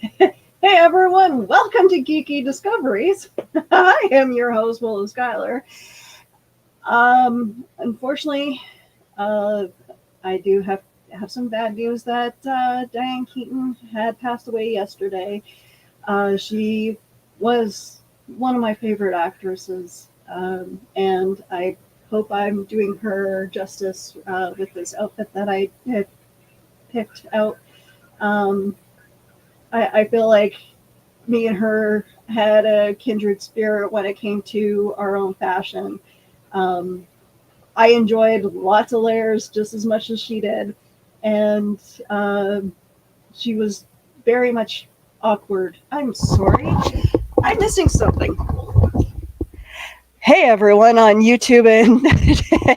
Hey everyone, welcome to Geeky Discoveries. I am your host, Willow Schuyler. Unfortunately, uh, I do have some bad news that Diane Keaton had passed away yesterday. She was one of my favorite actresses, and I hope I'm doing her justice with this outfit that I had picked out. Um, I feel like me and her had a kindred spirit when it came to our own fashion. Um, I enjoyed lots of layers just as much as she did, and um, she was very much awkward. I'm sorry, I'm missing something. Hey everyone on YouTube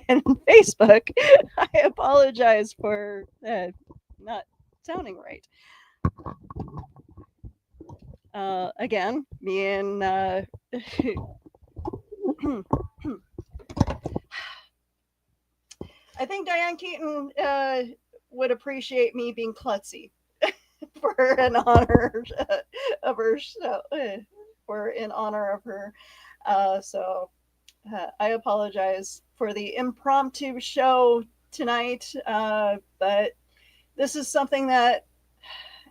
and Facebook, I apologize for not sounding right. Again, me and I think Diane Keaton would appreciate me being klutzy for an honor of her show, for in honor of her. I apologize for the impromptu show tonight, but this is something that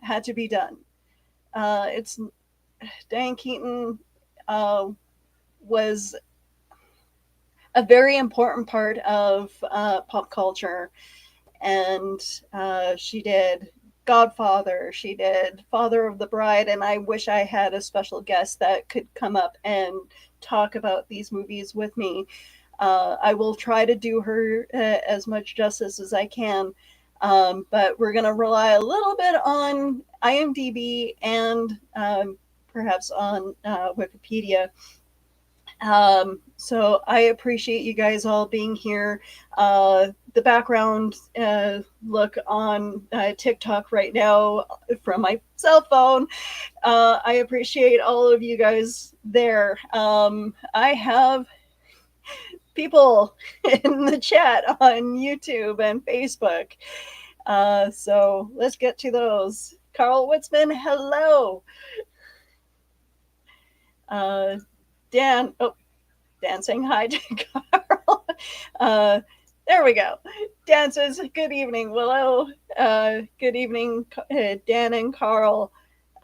had to be done. It's Diane Keaton was a very important part of pop culture, and she did Godfather, she did Father of the Bride, and I wish I had a special guest that could come up and talk about these movies with me. I will try to do her as much justice as I can, but we're going to rely a little bit on IMDb and perhaps on Wikipedia. So I appreciate you guys all being here. The background look on TikTok right now from my cell phone. I appreciate all of you guys there. I have people in the chat on YouTube and Facebook. So let's get to those. Carl Witzman, hello. Uh, Dan saying hi to Carl. Uh, there we go. Dan says, good evening, Willow. Good evening, Dan and Carl.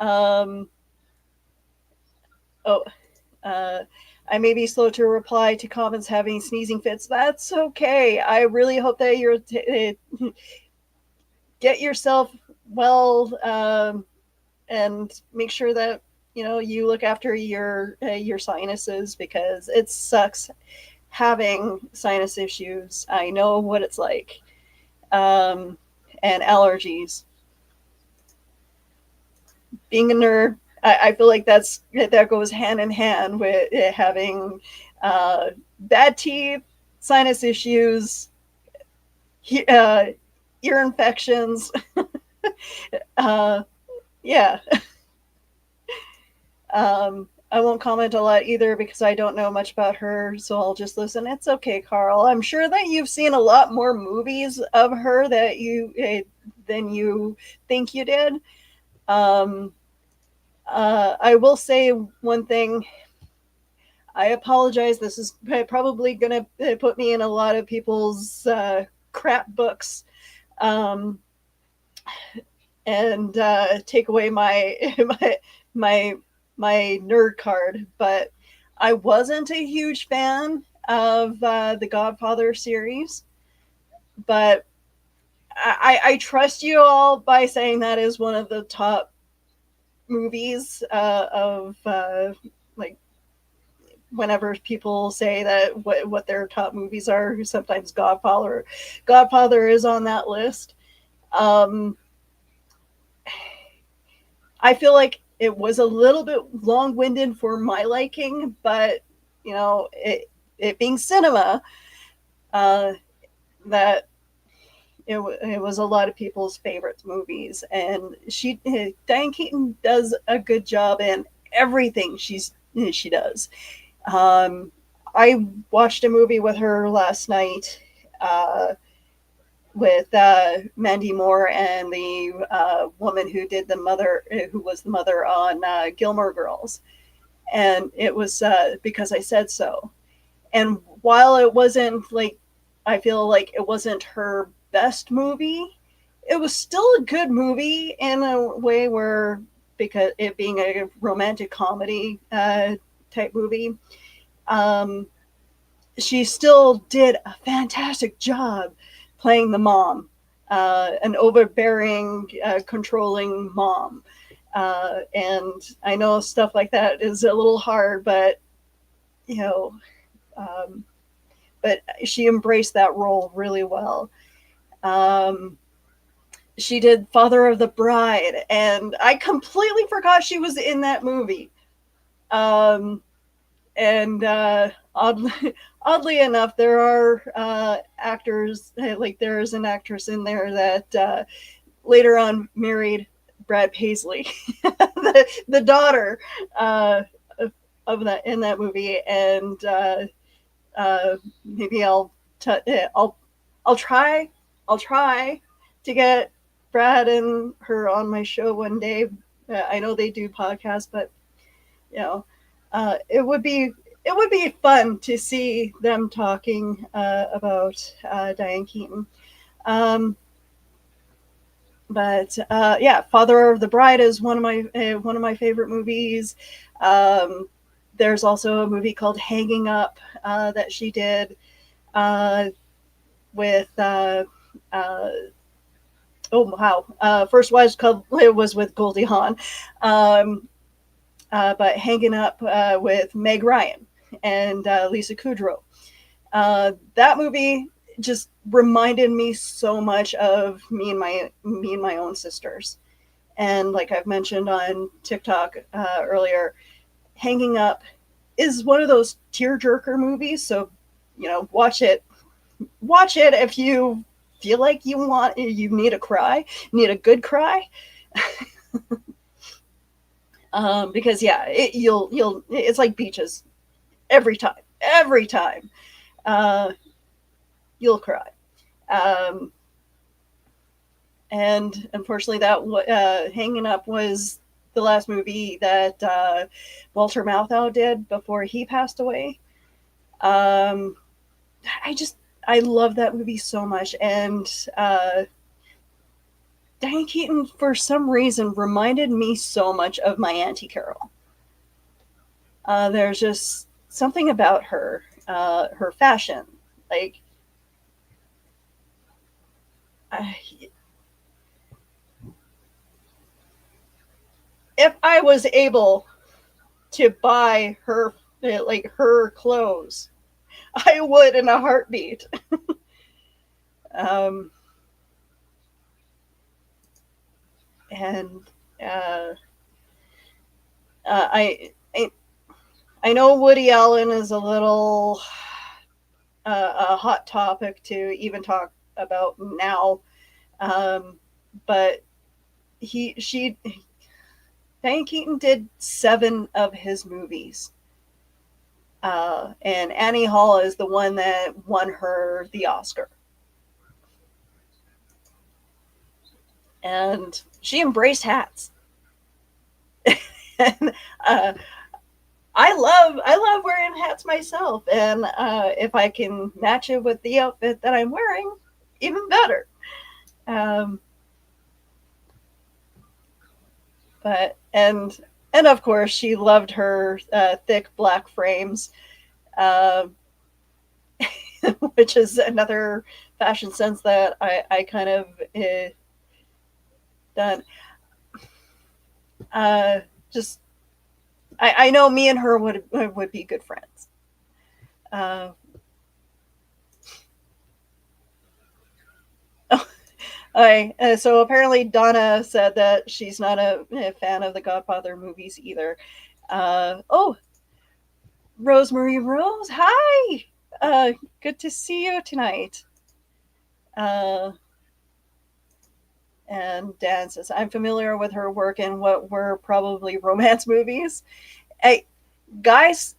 Um, oh, uh, I may be slow to reply to comments having sneezing fits. That's okay. I really hope that you're get yourself well, and make sure that you look after your sinuses, because it sucks having sinus issues. I know what it's like. Um, and allergies. Being a nerd, I feel like that goes hand in hand with having bad teeth, sinus issues, uh, ear infections. uh, yeah. I won't comment a lot either because I don't know much about her, so I'll just listen. It's okay, Carl. I'm sure that you've seen a lot more movies of her that than you think you did. Um, I will say one thing. I apologize. This is probably going to put me in a lot of people's crap books, um, and take away my my my nerd card. But I wasn't a huge fan of the Godfather series, but I trust you all by saying that is one of the top movies of like whenever people say that what their top movies are, sometimes Godfather is on that list. Um, I feel like it was a little bit long winded for my liking, but it being cinema, uh, that it was a lot of people's favorite movies, and Diane Keaton does a good job in everything she does. I watched a movie with her last night, uh, with Mandy Moore and the woman who did the mother, who was the mother on Gilmore Girls, and it was Because I Said So. And while it wasn't like, I feel like it wasn't her best movie, it was still a good movie in a way where, because it being a romantic comedy type movie, um, she still did a fantastic job playing the mom, an overbearing, controlling mom. And I know stuff like that is a little hard, but you know, um, but she embraced that role really well. Um, she did Father of the Bride, and I completely forgot she was in that movie. Um, and oddly enough, there are actors, like there is an actress in there that later on married Brad Paisley, the daughter of that in that movie, and maybe I'll try I'll try to get Brad and her on my show one day. I know they do podcasts, but you know, it would be fun to see them talking about Diane Keaton. Um, but yeah, Father of the Bride is one of my favorite movies. Um, there's also a movie called Hanging Up that she did uh, with. Uh, oh wow! First Wives Club was with Goldie Hawn, um, but Hanging Up with Meg Ryan and Lisa Kudrow. That movie just reminded me so much of me and my own sisters. And like I've mentioned on TikTok earlier, Hanging Up is one of those tearjerker movies. So, watch it if you feel like you need a cry, need a good cry. Because yeah, it's like Beaches every time, uh, you'll cry. Um, and unfortunately, that Hanging Up was the last movie that Walter Matthau did before he passed away. Um, I just I love that movie so much, and Diane Keaton for some reason reminded me so much of my Auntie Carol. There's just something about her fashion, like I, if I was able to buy her like her clothes, I would in a heartbeat. um, and uh, I I know Woody Allen is a little a hot topic to even talk about now, um, but she Diane Keaton did 7 of his movies. And Annie Hall is the one that won her the Oscar. And she embraced hats. And I love wearing hats myself, and if I can match it with the outfit that I'm wearing, even better. Um, but and of course she loved her thick black frames, uh, which is another fashion sense that I kind of done. Uh, just I know me and her would be good friends. Uh, so apparently Donna said that she's not a fan of the Godfather movies either. Oh, Rosemary Rose, hi! Good to see you tonight. Uh, and Dan says, I'm familiar with her work in what were probably romance movies. Hey, guys,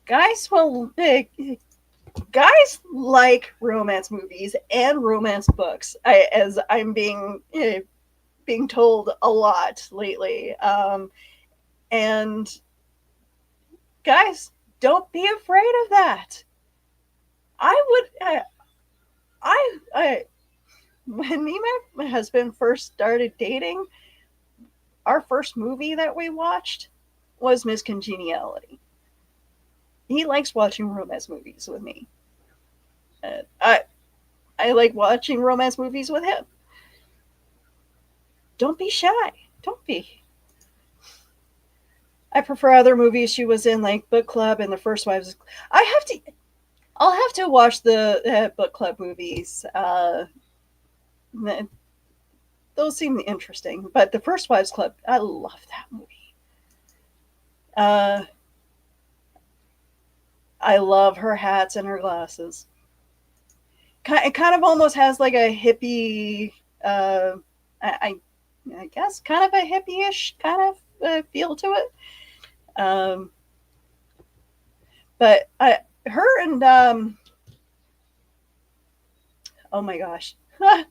guys will guys like romance movies and romance books, as I'm being told a lot lately. And guys, don't be afraid of that. I when me and my husband first started dating, our first movie that we watched was Miss Congeniality. He likes watching romance movies with me. I like watching romance movies with him. Don't be shy. Don't be. I prefer other movies she was in, like Book Club and The First Wives. I'll have to watch the Book Club movies. Those seem interesting, but The First Wives Club, I love that movie. I love her hats and her glasses. It kind of almost has like a hippie, I guess, kind of a hippie-ish kind of feel to it. But her and oh my gosh,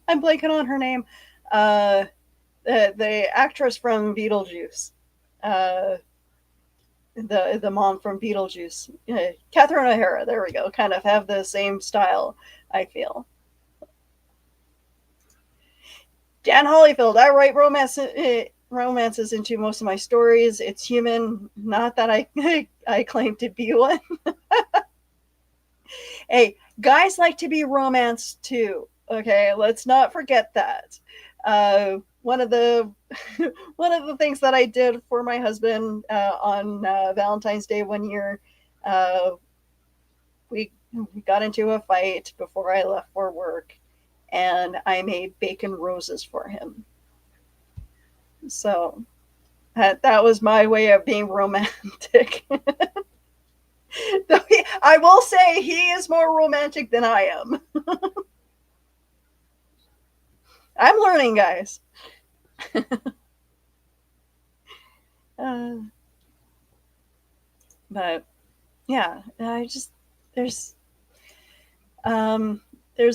I'm blanking on her name. The actress from Beetlejuice, the mom from Beetlejuice, Catherine O'Hara. There we go. Kind of have the same style, I feel. Dan Hollyfield. I write romances into most of my stories. It's human, not that I claim to be one. Hey, guys like to be romanced too. Okay, let's not forget that. One of the things that I did for my husband on Valentine's Day one year, we got into a fight before I left for work, and I made bacon roses for him. So that was my way of being romantic. I will say he is more romantic than I am. I'm learning, guys. But yeah, there's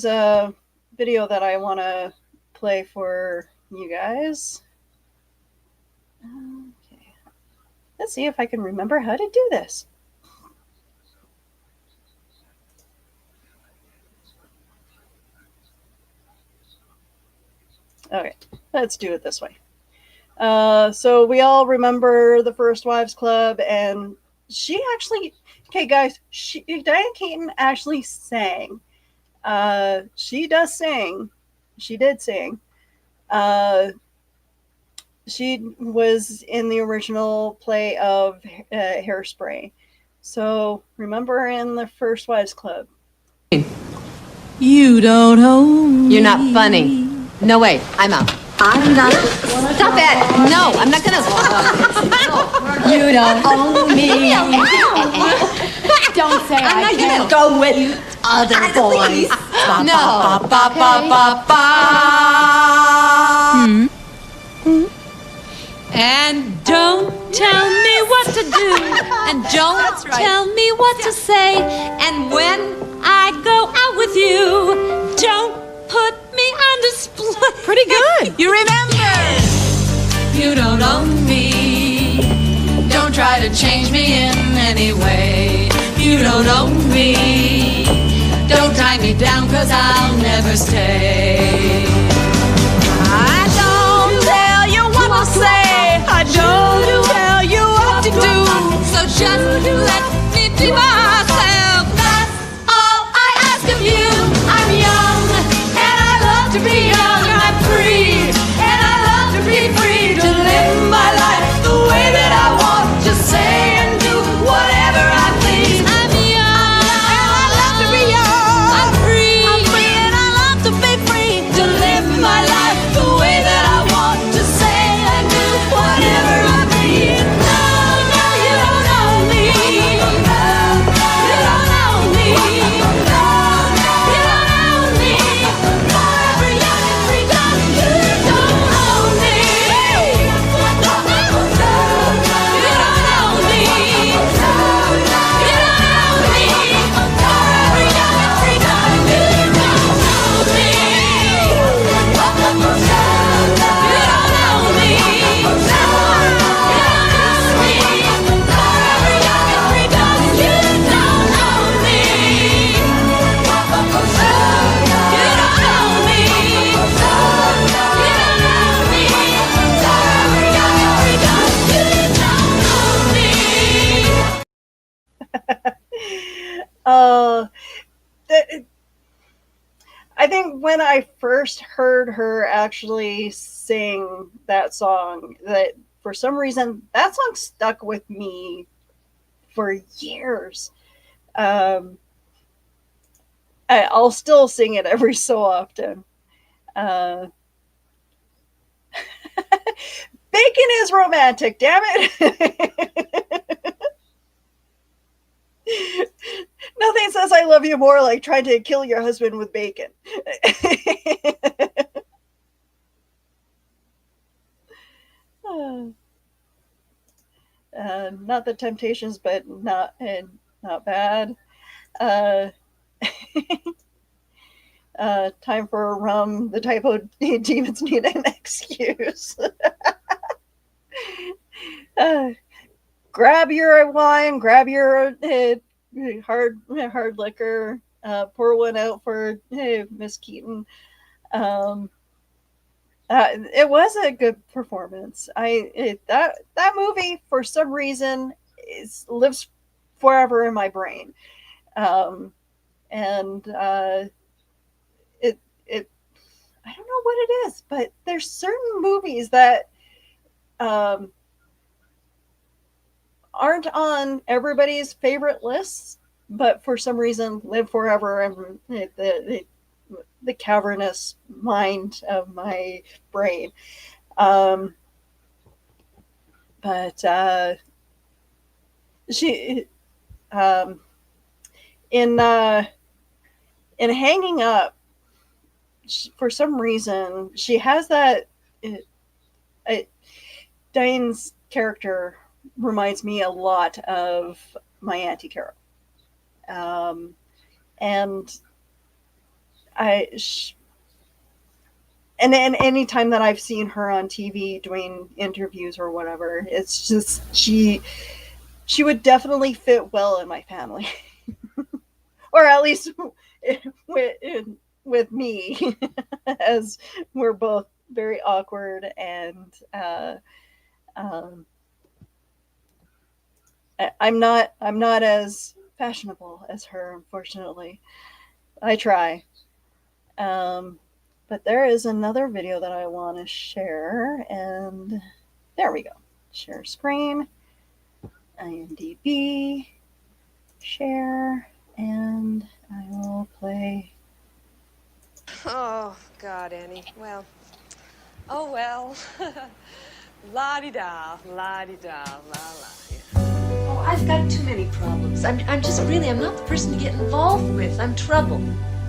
a video that I want to play for you guys. Okay, let's see if I can remember how to do this. Okay, let's do it this way. So we all remember the First Wives Club, and she actually, okay, guys, Diane Keaton actually sang. She does sing. She did sing. She was in the original play of Hairspray. So remember in the First Wives Club. You don't own me. You're not funny. No, wait, I'm out. I'm not. Stop it! No, I'm not gonna. You don't own me. Don't say I can't go with other boys. No. And don't tell me what to do. And don't tell me what to say. And when I go out with you, don't put me on display. Pretty good. You remember? You don't own me. Don't try to change me in any way. You don't own me. Don't tie me down, 'cause I'll never stay. I don't tell you what to say. I don't tell you what to do. So just let me be myself. That's all I ask of you. I'm young, and I love to be young. I'm free, and I love to be free. To live my life the way that I want. To say and do whatever I please. I'm young, and I love to be young. I'm free, and I love to be free. To live Uh, that, I think when I first heard her actually sing that song, that for some reason that song stuck with me for years. Um, I'll still sing it every so often. Uh, Bacon is romantic, damn it. Nothing says I love you more like trying to kill your husband with bacon. Not the Temptations, but not bad. Uh, Time for a rum. The typo demons need an excuse. uh, Grab your wine. Grab your hard liquor. Pour one out for Miss Keaton. Um, it was a good performance. That movie for some reason lives forever in my brain, um, and it I don't know what it is, but there's certain movies that um, aren't on everybody's favorite lists, but for some reason live forever in the cavernous mind of my brain. Um, but she um, in Hanging Up, for some reason, she has that. Diane's character reminds me a lot of my Auntie Carol, and I. And any time that I've seen her on TV doing interviews or whatever, it's just she would definitely fit well in my family, or at least with me, as we're both very awkward and um, I'm not as fashionable as her, unfortunately. I try. But there is another video that I want to share, and there we go. Share screen, IMDb, share, and I will play. Oh, God, Annie. Well. Oh, well. La-di-da, la-di-da, la-la. Yeah. Oh, I've got too many problems. I'm not the person to get involved with. I'm trouble.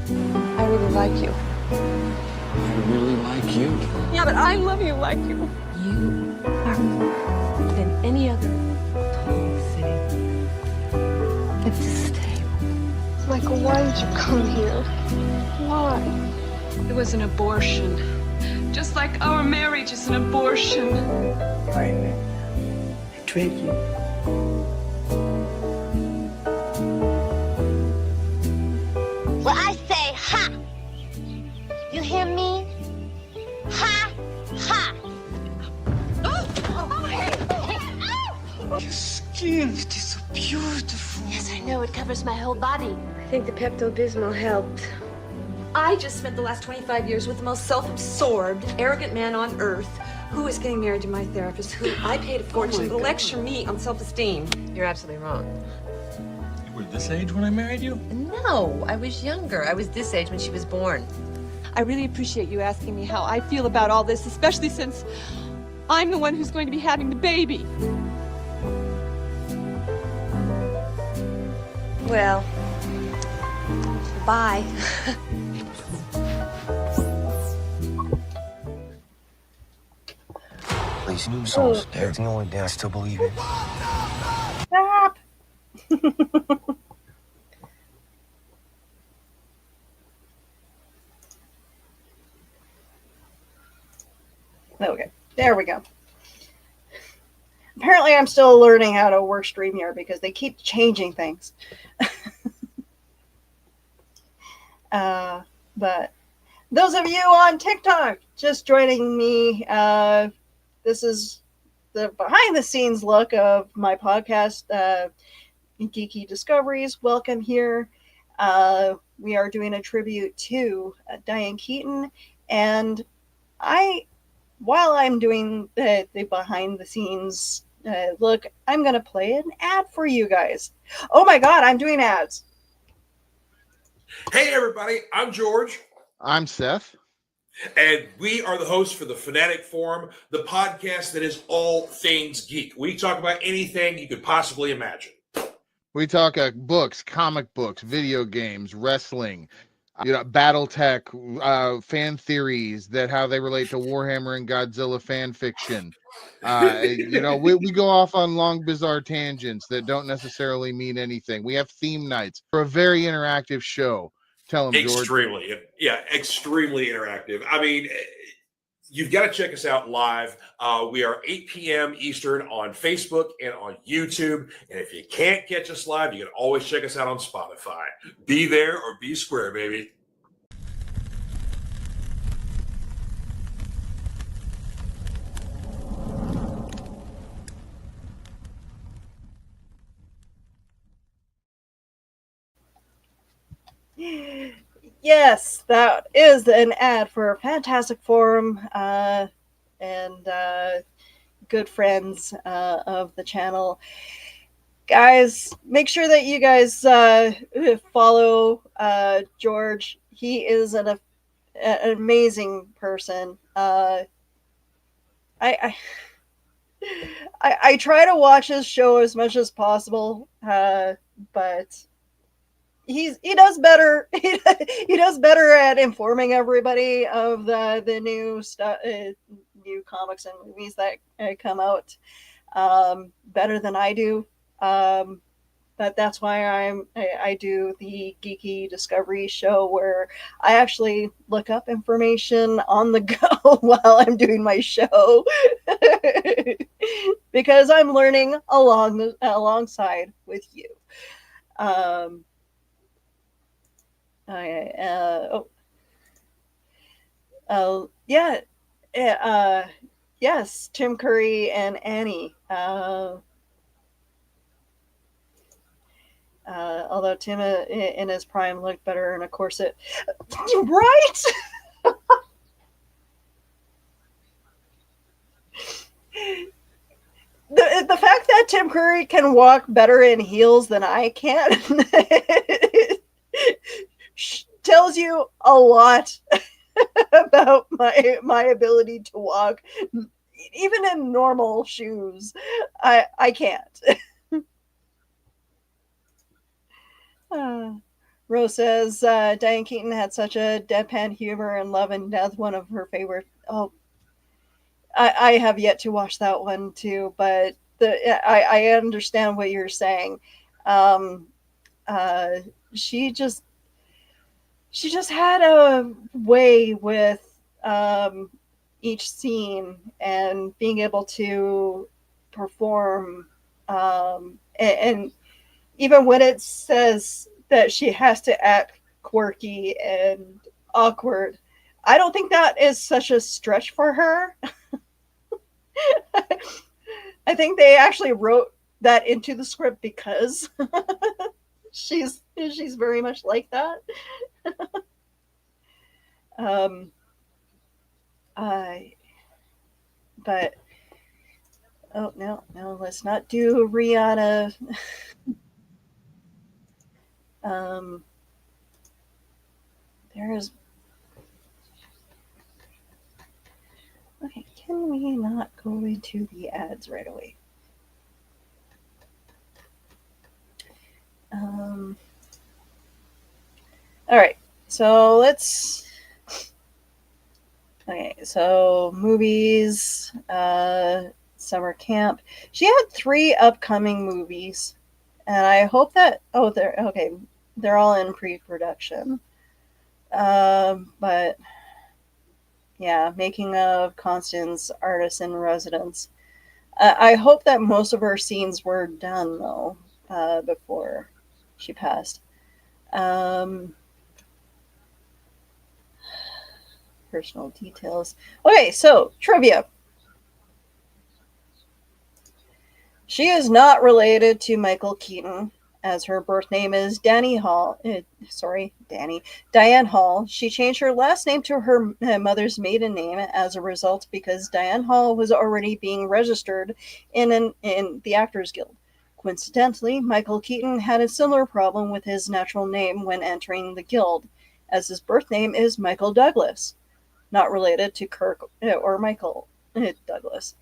I really like you. I really like you. Yeah, but I love you like you. You are more than any other tall city. It's a stay. Michael, why did you come here? Why? It was an abortion. Just like our marriage is an abortion. I betrayed you. Well, I say ha. You hear me? Ha, ha. Your skin, it is so beautiful. Yes, I know. It covers my whole body. I think the Pepto-Bismol helped. I just spent the last 25 years with the most self-absorbed, arrogant man on earth who is getting married to my therapist, who I paid a fortune to lecture me on self-esteem. You're absolutely wrong. You were this age when I married you? No, I was younger. I was this age when she was born. I really appreciate you asking me how I feel about all this, especially since I'm the one who's going to be having the baby. Well, bye. These new songs, they're the only thing I still believe in. Stop. Okay, there we go. Apparently, I'm still learning how to work StreamYard because they keep changing things. But those of you on TikTok just joining me, this is the behind the scenes look of my podcast. Geeky Discoveries, welcome here. We are doing a tribute to Diane Keaton, and while I'm doing the behind the scenes look, I'm going to play an ad for you guys. Oh my God, I'm doing ads. Hey everybody, I'm George. I'm Seth. And we are the hosts for the Fanatic Forum, the podcast that is all things geek. We talk about anything you could possibly imagine. We talk books, comic books, video games, wrestling, BattleTech, fan theories, that how they relate to Warhammer and Godzilla fan fiction. We go off on long, bizarre tangents that don't necessarily mean anything. We have theme nights for a very interactive show. Tell them, George. Extremely interactive. I mean, you've got to check us out live. We are 8 p.m. Eastern on Facebook and on YouTube. And if you can't catch us live, you can always check us out on Spotify. Be there or be square, baby. Yes, that is an ad for Fantastic Forum and good friends of the channel. Guys, make sure that you guys follow George. He is an amazing person. I try to watch his show as much as possible, but he does better. He does better at informing everybody of the new stuff, new comics and movies that come out better than I do. But that's why I do the Geeky Discovery show, where I actually look up information on the go while I'm doing my show, because I'm learning alongside with you. Yes, Tim Curry and Annie. Although Tim in his prime looked better in a corset, right? The fact that Tim Curry can walk better in heels than I can tells you a lot about my ability to walk, even in normal shoes. I can't. Rose says Diane Keaton had such a deadpan humor in Love and Death, one of her favorite. Oh, I have yet to watch that one too, but I understand what you're saying. She just had a way with each scene and being able to perform, and even when it says that she has to act quirky and awkward, I don't think that is such a stretch for her. I think they actually wrote that into the script because she's very much like that. But oh no, let's not do Rihanna. There's okay. Can we not go into the ads right away? All right. So let's. Okay. So movies. Summer camp. She had 3 upcoming movies, and I hope that they're all in pre-production. But yeah, making of Constance, artist in residence. I hope that most of her scenes were done though before she passed. Personal details. Okay, so trivia. She is not related to Michael Keaton. as her birth name is Diane Hall. Diane Hall. She changed her last name to her mother's maiden name as a result because Diane Hall was already being registered in the Actors Guild. Coincidentally, Michael Keaton had a similar problem with his natural name when entering the guild, as his birth name is Michael Douglas, not related to Kirk or Michael Douglas.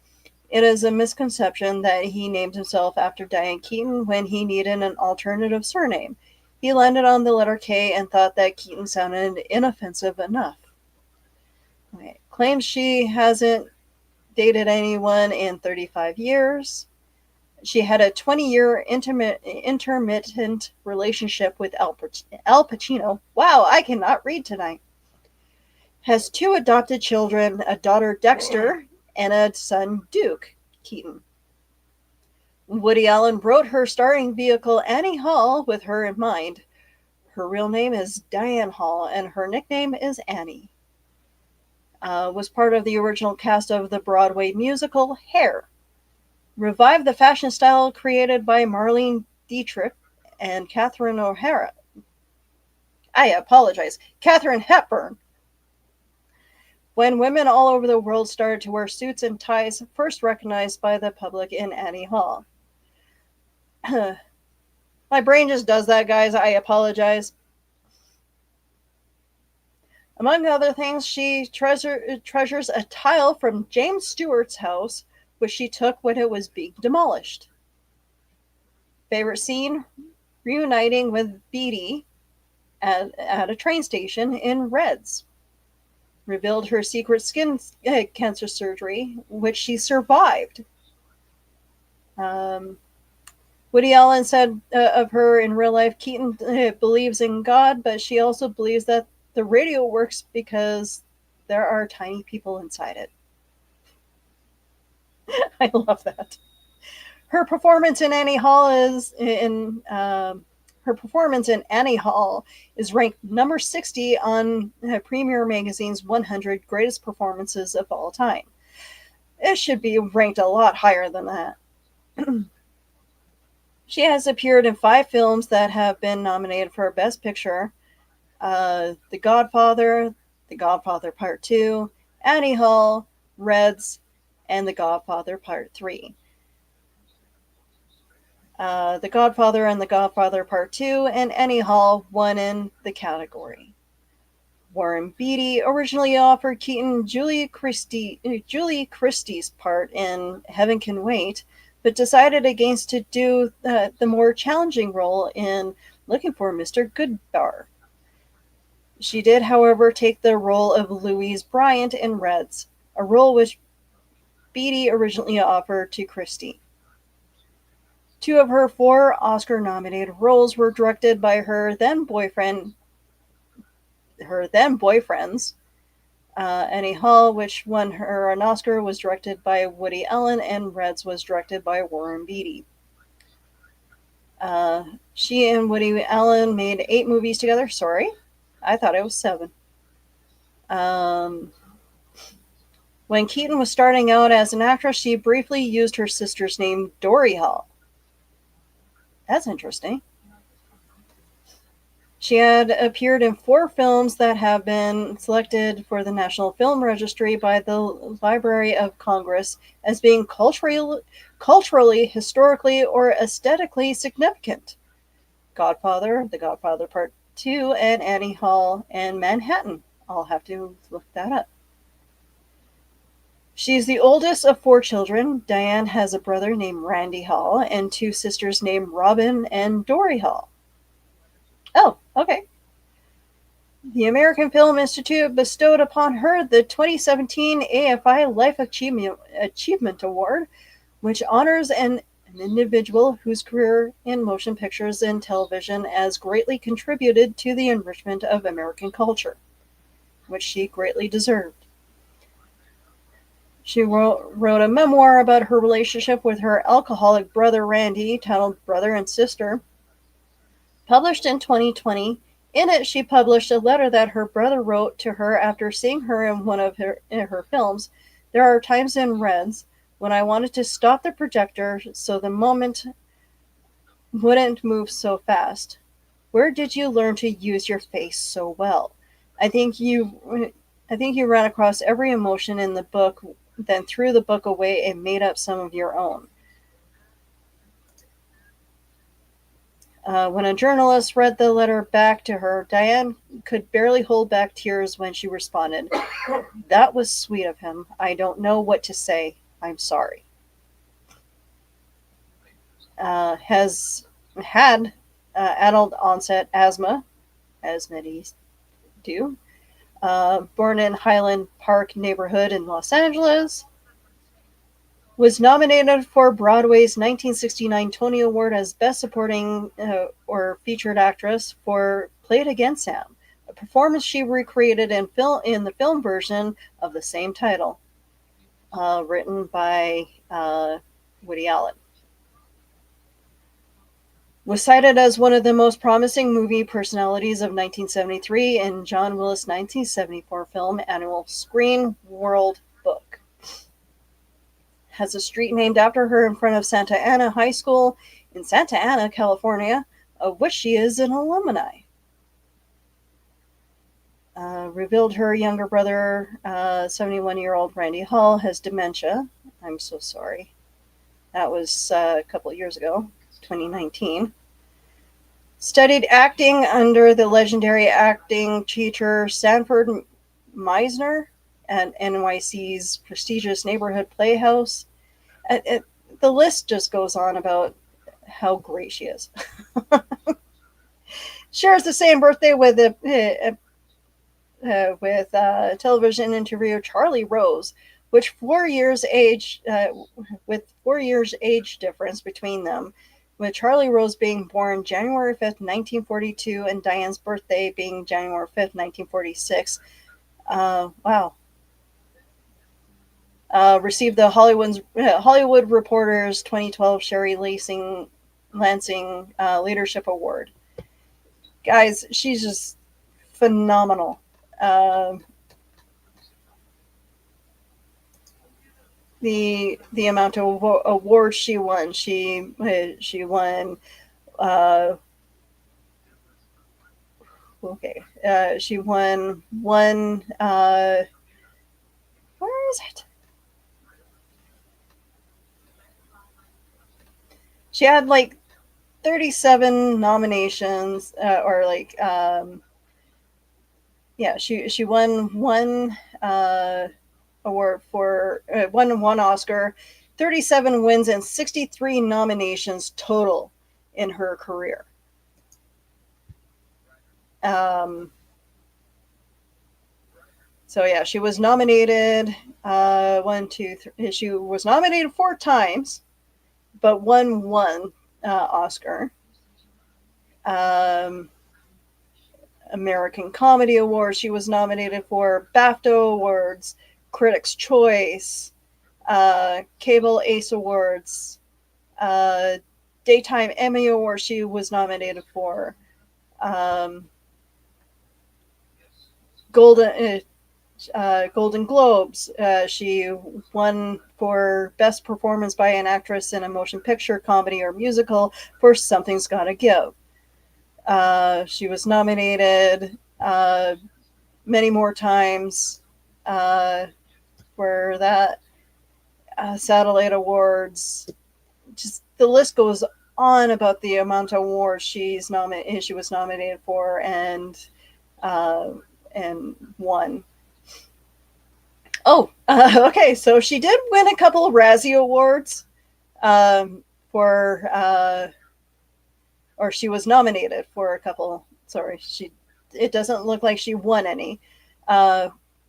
It is a misconception that he named himself after Diane Keaton when he needed an alternative surname. He landed on the letter K and thought that Keaton sounded inoffensive enough. Okay. Claims she hasn't dated anyone in 35 years. She had a 20-year intermittent relationship with Al Pacino. Wow, I cannot read tonight. Has 2 adopted children, a daughter Dexter and a son Duke Keaton. Woody Allen wrote her starring vehicle Annie Hall with her in mind. Her real name is Diane Hall and her nickname is Annie. Was part of the original cast of the Broadway musical Hair. Revived the fashion style created by Marlene Dietrich and Catherine O'Hara. I apologize, Katharine Hepburn. When women all over the world started to wear suits and ties, first recognized by the public in Annie Hall. My brain just does that, guys. I apologize. Among other things, she treasures a tile from James Stewart's house, which she took when it was being demolished. Favorite scene? Reuniting with Beatty at a train station in Reds. Revealed her secret skin cancer surgery, which she survived. Woody Allen said of her in real life, Keaton believes in God, but she also believes that the radio works because there are tiny people inside it. I love that. Her performance in Annie Hall is ranked number 60 on Premier Magazine's 100 Greatest Performances of All Time. It should be ranked a lot higher than that. She has appeared in 5 films that have been nominated for Best Picture: The Godfather, The Godfather Part 2, Annie Hall, Reds, and The Godfather Part 3. The Godfather and The Godfather Part 2 and Annie Hall won in the category. Warren Beatty originally offered Keaton Julie Christie's part in Heaven Can Wait, but decided against to do the more challenging role in Looking for Mr. Goodbar. She did, however, take the role of Louise Bryant in Reds, a role which Beatty originally offered to Christie. 2 of her 4 Oscar-nominated roles were directed by her then boyfriends. Annie Hall, which won her an Oscar, was directed by Woody Allen, and Reds was directed by Warren Beatty. She and Woody Allen made 8 movies together. Sorry, I thought it was 7. When Keaton was starting out as an actress, she briefly used her sister's name, Dory Hall. That's interesting. She had appeared in 4 films that have been selected for the National Film Registry by the Library of Congress as being culturally, historically, or aesthetically significant. Godfather, The Godfather Part 2, and Annie Hall, and Manhattan. I'll have to look that up. She's the oldest of 4 children. Diane has a brother named Randy Hall and 2 sisters named Robin and Dory Hall. Oh, okay. The American Film Institute bestowed upon her the 2017 AFI Life Achievement Award, which honors an individual whose career in motion pictures and television has greatly contributed to the enrichment of American culture, which she greatly deserved. She wrote a memoir about her relationship with her alcoholic brother Randy, titled Brother and Sister. Published in 2020, in it she published a letter that her brother wrote to her after seeing her in one of her films. There are times in Reds when I wanted to stop the projector so the moment wouldn't move so fast. Where did you learn to use your face so well? I think you I think you ran across every emotion in the book, then threw the book away and made up some of your own. When a journalist read the letter back to her, Diane could barely hold back tears when she responded, "That was sweet of him. I don't know what to say. I'm sorry." Has had adult onset asthma, as many do. Born in Highland Park neighborhood in Los Angeles, was nominated for Broadway's 1969 Tony Award as Best Supporting or Featured Actress for Play It Again, Sam, a performance she recreated in the film version of the same title, written by Woody Allen. Was cited as one of the most promising movie personalities of 1973 in John Willis' 1974 film Annual Screen World Book. Has a street named after her in front of Santa Ana High School in Santa Ana, California, of which she is an alumni. Revealed her younger brother, 71-year-old Randy Hall, has dementia. I'm so sorry. That was a couple of years ago, 2019. Studied acting under the legendary acting teacher Sanford Meisner at NYC's prestigious neighborhood playhouse. The list just goes on about how great she is. Shares the same birthday with television interviewer Charlie Rose, with 4 years age difference between them, with Charlie Rose being born January 5th, 1942, and Diane's birthday being January 5th, 1946. Wow. Received the Hollywood Reporter's 2012 Sherry Lansing Leadership Award. Guys, she's just phenomenal. The amount of awards she won. She won. She won one. Where is it? She had like 37 nominations, she won one award for won one Oscar, 37 wins, and 63 nominations total in her career. So yeah, she was nominated she was nominated 4 times, but won one Oscar. American Comedy Award she was nominated for, BAFTA Awards, Critics' Choice, Cable Ace Awards, Daytime Emmy Award she was nominated for, Golden Globes. She won for Best Performance by an Actress in a Motion Picture, Comedy, or Musical for Something's Gotta Give. She was nominated many more times for that. Satellite Awards. Just the list goes on about the amount of awards she was nominated for and won. Oh, okay. So she did win a couple of Razzie Awards or she was nominated for a couple. Sorry, it doesn't look like she won any.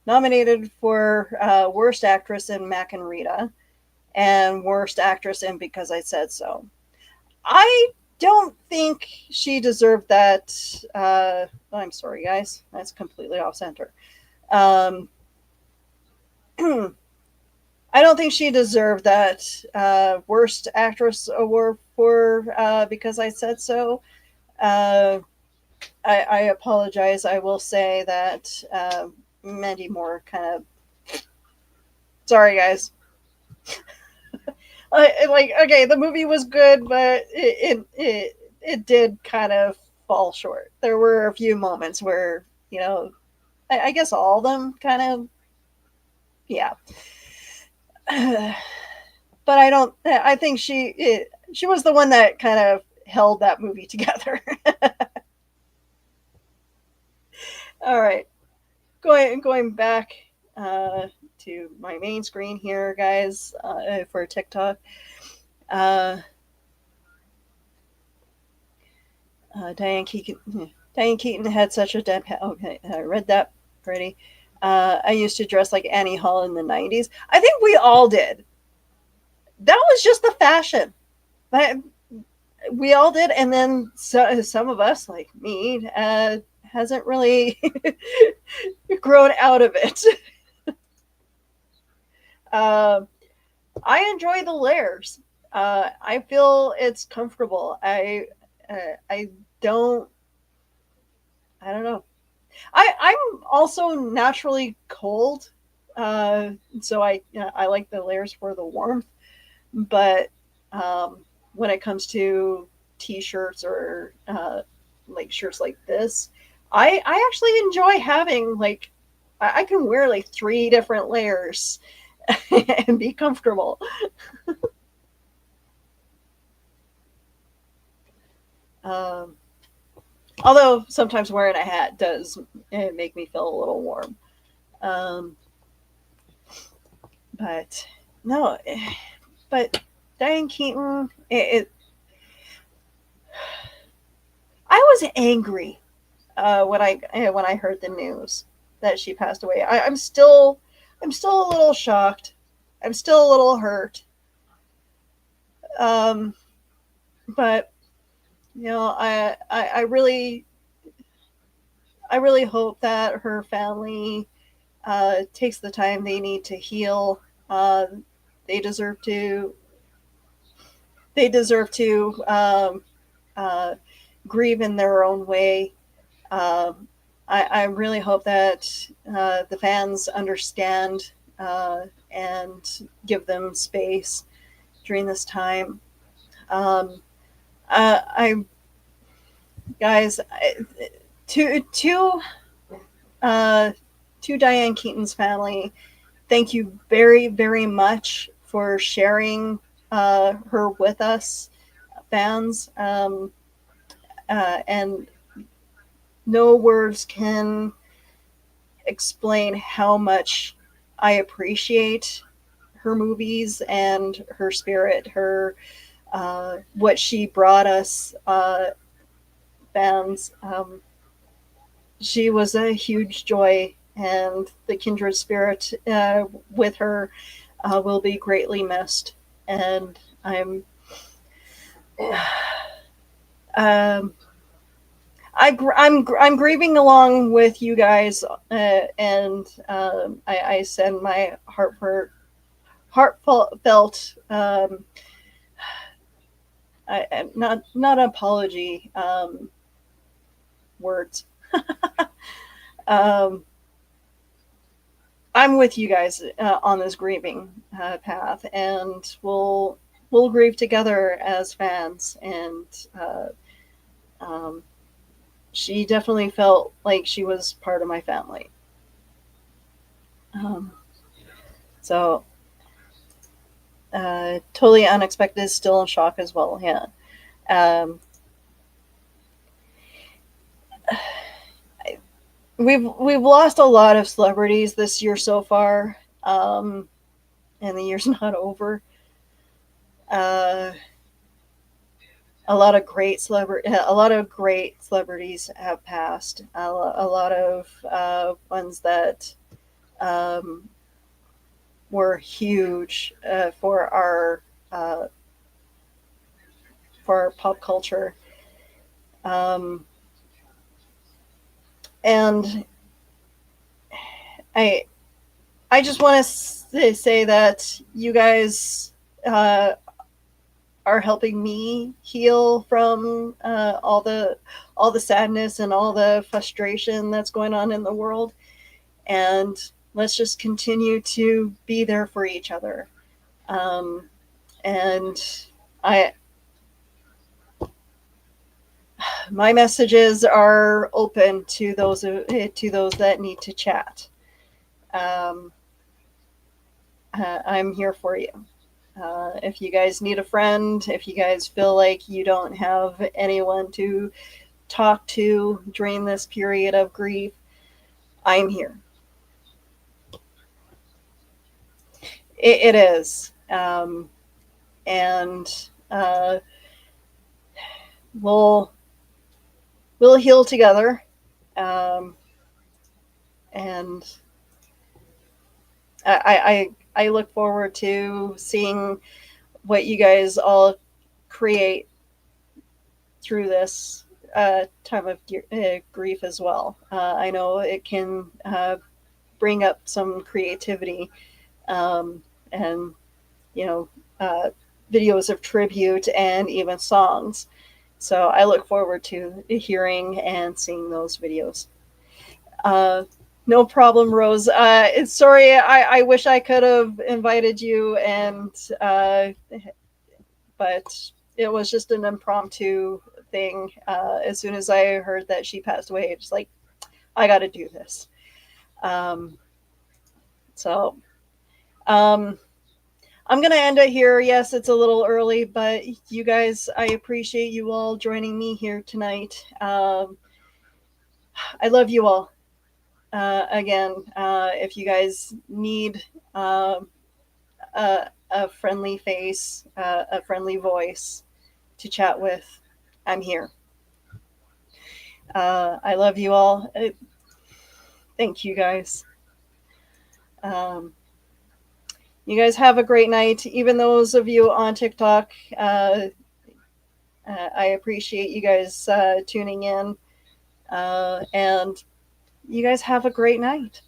Nominated for Worst Actress in Mac and Rita and Worst Actress in Because I Said So. I don't think she deserved that. I'm sorry, guys. That's completely off center. I don't think she deserved that Worst Actress award for Because I Said So. I apologize. I will say that Mandy Moore kind of... Sorry, guys. like okay, the movie was good, but it did kind of fall short. There were a few moments where I guess all of them kind of yeah. But I don't. I think she was the one that kind of held that movie together. All right, going back to my main screen here, guys, for TikTok. Uh, Diane Keaton. Diane Keaton had such a dead. Okay, I read that already. I used to dress like Annie Hall in the '90s. I think we all did. That was just the fashion. But we all did, and then some of us, like me, hasn't really grown out of it. I enjoy the layers. I feel it's comfortable. I don't. I don't know. I'm also naturally cold, so I like the layers for the warmth. But when it comes to t-shirts or like shirts like this, I actually enjoy having like I can wear like 3 different layers and be comfortable. um, Although sometimes wearing a hat does make me feel a little warm. Um, but no, but Diane Keaton, I was angry when I heard the news that she passed away. I'm still a little shocked. I'm still a little hurt. Um, but I really hope that her family takes the time they need to heal. They deserve to. They deserve to uh, grieve in their own way. Um, I really hope that the fans understand and give them space during this time. Um, I guys, to uh, to Diane Keaton's family, thank you very very much for sharing her with us, fans. And no words can explain how much I appreciate her movies and her spirit, her what she brought us fans. She was a huge joy, and the kindred spirit with her will be greatly missed. And um, I'm grieving along with you guys, and I send my heartfelt not apology words. um, I'm with you guys on this grieving path, and we'll grieve together as fans. And um, she definitely felt like she was part of my family. So totally unexpected, still in shock as well. Yeah. We've lost a lot of celebrities this year so far, and the year's not over. A lot of great celebrities have passed. A lot of ones that um, were huge uh, for our pop culture. And I just want to say that you guys are helping me heal from all the sadness and all the frustration that's going on in the world. And let's just continue to be there for each other. And my messages are open to those that need to chat. I'm here for you. If you guys need a friend, if you guys feel like you don't have anyone to talk to during this period of grief, I'm here. It is. And we'll heal together. And I look forward to seeing what you guys all create through this time of grief as well. I know it can bring up some creativity, and videos of tribute and even songs. So I look forward to hearing and seeing those videos. No problem, Rose. Sorry, I wish I could have invited you, but it was just an impromptu thing. As soon as I heard that she passed away, it's like, I got to do this. I'm going to end it here. Yes, it's a little early, but you guys, I appreciate you all joining me here tonight. I love you all. Again, if you guys need a friendly face, a friendly voice to chat with, I'm here. I love you all. Thank you guys. You guys have a great night. Even those of you on TikTok, I appreciate you guys tuning in. And you guys have a great night.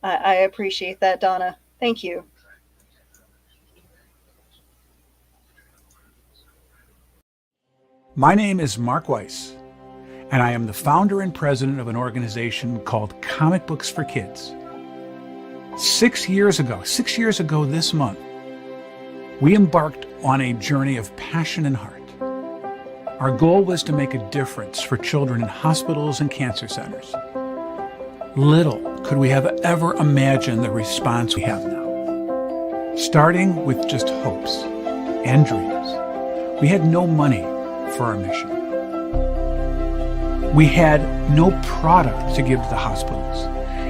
I appreciate that, Donna. Thank you. My name is Mark Weiss, and I am the founder and president of an organization called Comic Books for Kids. 6 years ago this month, we embarked on a journey of passion and heart. Our goal was to make a difference for children in hospitals and cancer centers. Little could we have ever imagined the response we have now. Starting with just hopes and dreams, we had no money for our mission. We had no product to give to the hospitals,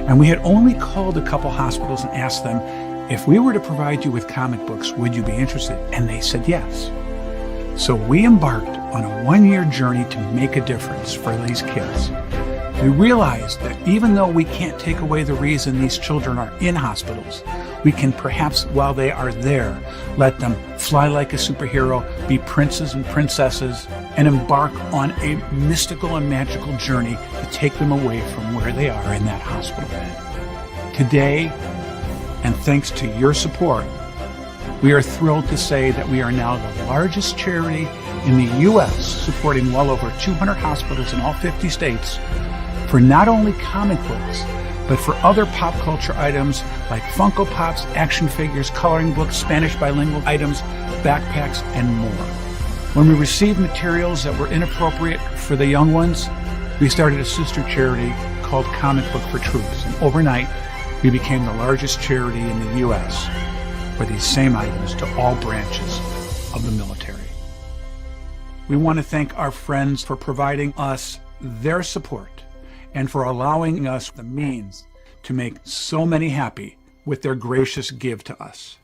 and we had only called a couple hospitals and asked them, if we were to provide you with comic books, would you be interested? And they said yes. So we embarked on a 1-year journey to make a difference for these kids. We realized that even though we can't take away the reason these children are in hospitals, we can perhaps, while they are there, let them fly like a superhero, be princes and princesses, and embark on a mystical and magical journey to take them away from where they are in that hospital bed. Today, and thanks to your support, we are thrilled to say that we are now the largest charity in the U.S., supporting well over 200 hospitals in all 50 states for not only comic books, but for other pop culture items like Funko Pops, action figures, coloring books, Spanish bilingual items, backpacks, and more. When we received materials that were inappropriate for the young ones, we started a sister charity called Comic Book for Troops, and overnight, we became the largest charity in the U.S. for these same items to all branches of the military. We want to thank our friends for providing us their support and for allowing us the means to make so many happy with their gracious give to us.